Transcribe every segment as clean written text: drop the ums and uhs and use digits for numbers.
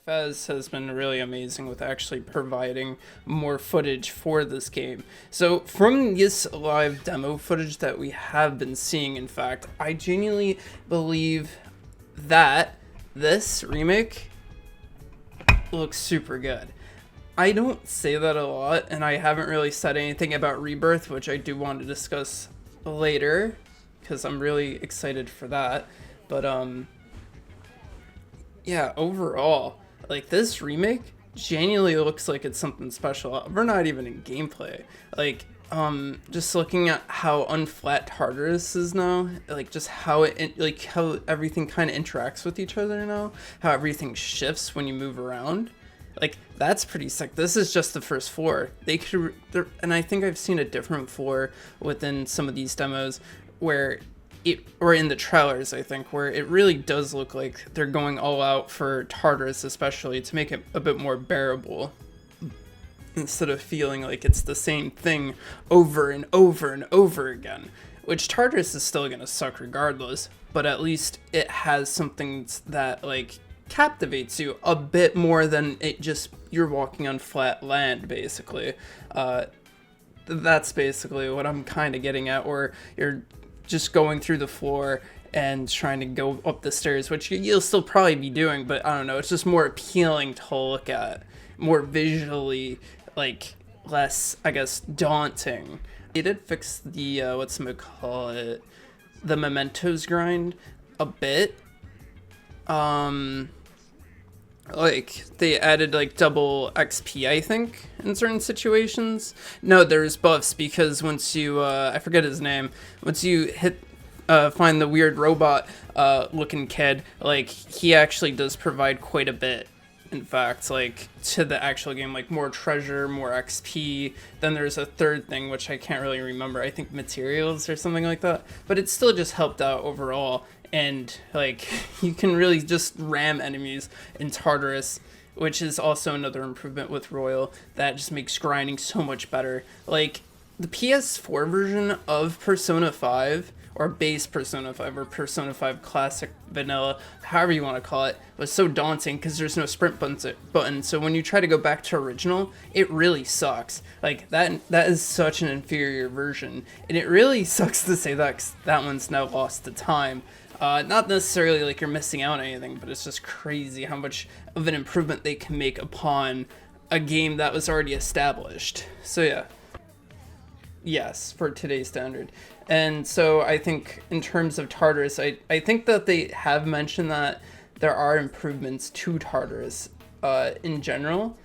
Fez has been really amazing with actually providing more footage for this game. So from this live demo footage that we have been seeing, in fact, I genuinely believe that this remake looks super good. I don't say that a lot, and I haven't really said anything about Rebirth, which I do want to discuss later, because I'm really excited for that. But yeah, overall, like, this remake genuinely looks like it's something special. We're not even in gameplay. Like, just looking at how unflat Tartarus is now, like, just how like, how everything kind of interacts with each other now, how everything shifts when you move around. Like, that's pretty sick. This is just the first floor. They could, and I think I've seen a different floor within some of these demos where it, or in the trailers, I think, where it really does look like they're going all out for Tartarus, especially to make it a bit more bearable, instead of feeling like it's the same thing over and over and over again. Which Tartarus is still gonna suck regardless, but at least it has something that, like, captivates you a bit more than it just you're walking on flat land, basically. That's basically what I'm kind of getting at, or you're just going through the floor and trying to go up the stairs, which you'll still probably be doing, but I don't know, it's just more appealing to look at, more visually, like, less, I guess, daunting. They did fix the whatchamacallit, the mementos grind a bit. Like, they added, like, double XP, I think, in certain situations. No, there's buffs, because once you, I forget his name, once you find the weird robot, looking kid, like, he actually does provide quite a bit, in fact, like, to the actual game, like, more treasure, more XP. Then there's a third thing, which I can't really remember, I think materials or something like that, but it still just helped out overall. And, like, you can really just ram enemies in Tartarus, which is also another improvement with Royal that just makes grinding so much better. Like, the PS4 version of Persona 5, or base Persona 5, or Persona 5 Classic Vanilla, however you want to call it, was so daunting because there's no sprint button. So when you try to go back to original, it really sucks. Like, that is such an inferior version. And it really sucks to say that, 'cause that one's now lost to time. Not necessarily like you're missing out on anything, but it's just crazy how much of an improvement they can make upon a game that was already established. So yeah. Yes, for today's standard. And so I think in terms of Tartarus, I think that they have mentioned that there are improvements to Tartarus in general.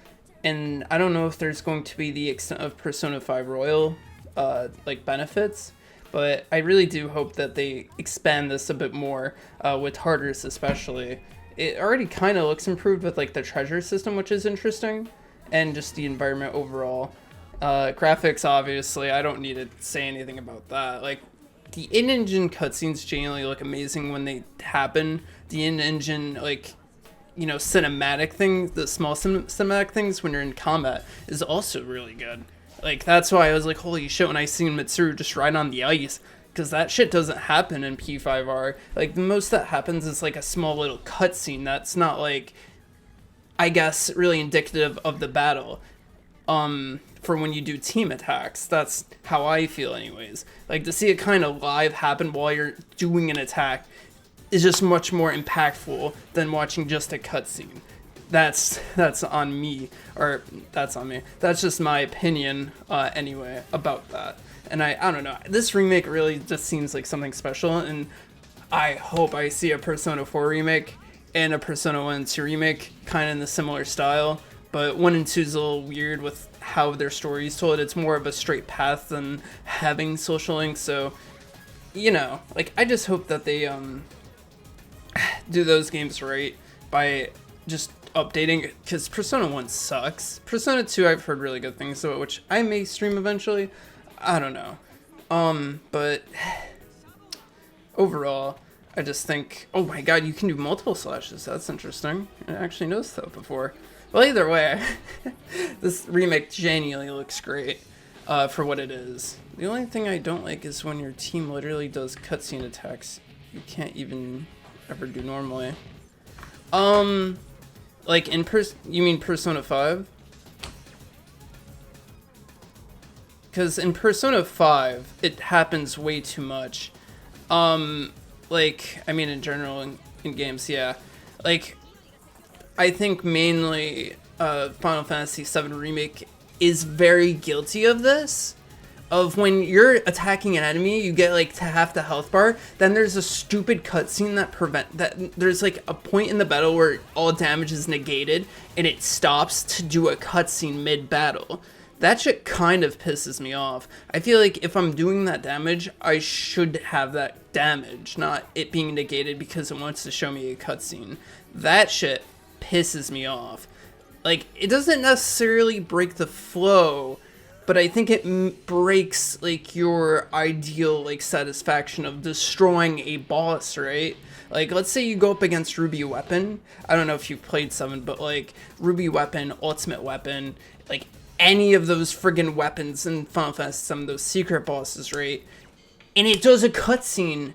And I don't know if there's going to be the extent of Persona 5 Royal like benefits, but I really do hope that they expand this a bit more with Tartarus especially. It already kind of looks improved with, like, the treasure system, which is interesting, and just the environment overall. Graphics, obviously, I don't need to say anything about that. Like, the in-engine cutscenes genuinely look amazing when they happen. The in-engine, like, you know, cinematic things, the small cinematic things when you're in combat is also really good. Like, that's why I was like, holy shit, when I seen Mitsuru just ride on the ice, because that shit doesn't happen in P5R. Like, the most that happens is, like, a small little cutscene that's not, like, I guess, really indicative of the battle. For when you do team attacks, that's how I feel anyways. Like, to see it kind of live happen while you're doing an attack is just much more impactful than watching just a cutscene. That's on me, or that's on me. That's just my opinion, anyway, about that. And I don't know, this remake really just seems like something special, and I hope I see a Persona 4 remake and a Persona 1 and 2 remake, kind of in the similar style, but 1 and 2 is a little weird with how their story is told. It's more of a straight path than having social links, so, you know, like, I just hope that they, do those games right by just updating, because Persona 1 sucks. Persona 2 I've heard really good things about, which I may stream eventually. I don't know. But overall, I just think, oh my god, you can do multiple slashes. That's interesting. I actually noticed that before. Well, either way, this remake genuinely looks great for what it is. The only thing I don't like is when your team literally does cutscene attacks you can't even ever do normally. Like you mean Persona 5? Because in Persona 5, it happens way too much. Like, I mean, in general, in games, yeah. Like, I think mainly Final Fantasy VII Remake is very guilty of this. Of when you're attacking an enemy, you get like to half the health bar, then there's a stupid cutscene that there's like a point in the battle where all damage is negated and it stops to do a cutscene mid-battle. That shit kind of pisses me off. I feel like if I'm doing that damage, I should have that damage, not it being negated because it wants to show me a cutscene. That shit pisses me off. Like, it doesn't necessarily break the flow, but I think it breaks, like, your ideal, like, satisfaction of destroying a boss, right? Like, let's say you go up against Ruby Weapon. I don't know if you've played 7, but, like, Ruby Weapon, Ultimate Weapon, like, any of those friggin' weapons in Final Fantasy, some of those secret bosses, right? And it does a cutscene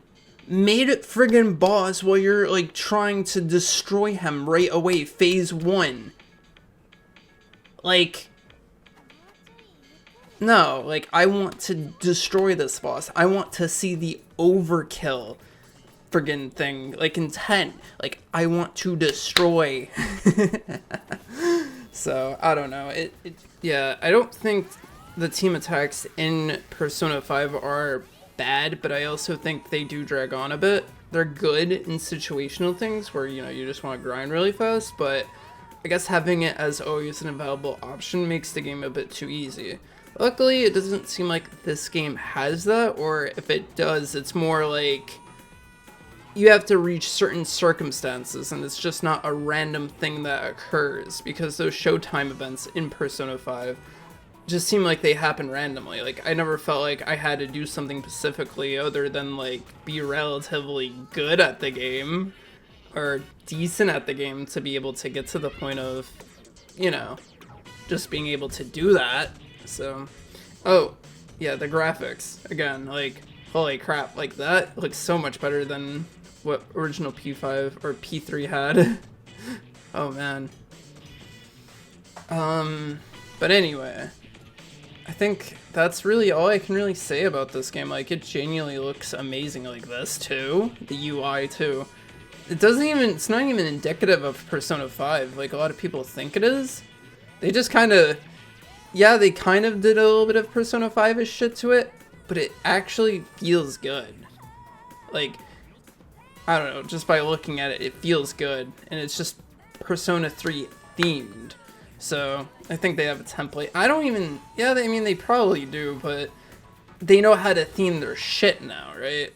made it friggin' boss while you're, like, trying to destroy him right away, phase 1. Like, no, like, I want to destroy this boss. I want to see the overkill friggin' thing, like, intent. Like, I want to destroy. So, I don't know. Yeah, I don't think the team attacks in Persona 5 are bad, but I also think they do drag on a bit. They're good in situational things where, you know, you just want to grind really fast, but I guess having it as always an available option makes the game a bit too easy. Luckily, it doesn't seem like this game has that, or if it does, it's more like you have to reach certain circumstances, and it's just not a random thing that occurs, because those Showtime events in Persona 5 just seem like they happen randomly. Like, I never felt like I had to do something specifically other than, like, be relatively good at the game, or decent at the game to be able to get to the point of, you know, just being able to do that. So, oh, yeah, the graphics, again, like, holy crap, like, that looks so much better than what original P5 or P3 had. Oh, man. But anyway, I think that's really all I can really say about this game. Like, it genuinely looks amazing like this, too. The UI, too. It's not even indicative of Persona 5, like a lot of people think it is. They just kind of, yeah, they kind of did a little bit of Persona 5-ish shit to it, but it actually feels good. Like, I don't know, just by looking at it, it feels good, and it's just Persona 3 themed. So, I think they have a template. Yeah, I mean, they probably do, but they know how to theme their shit now, right?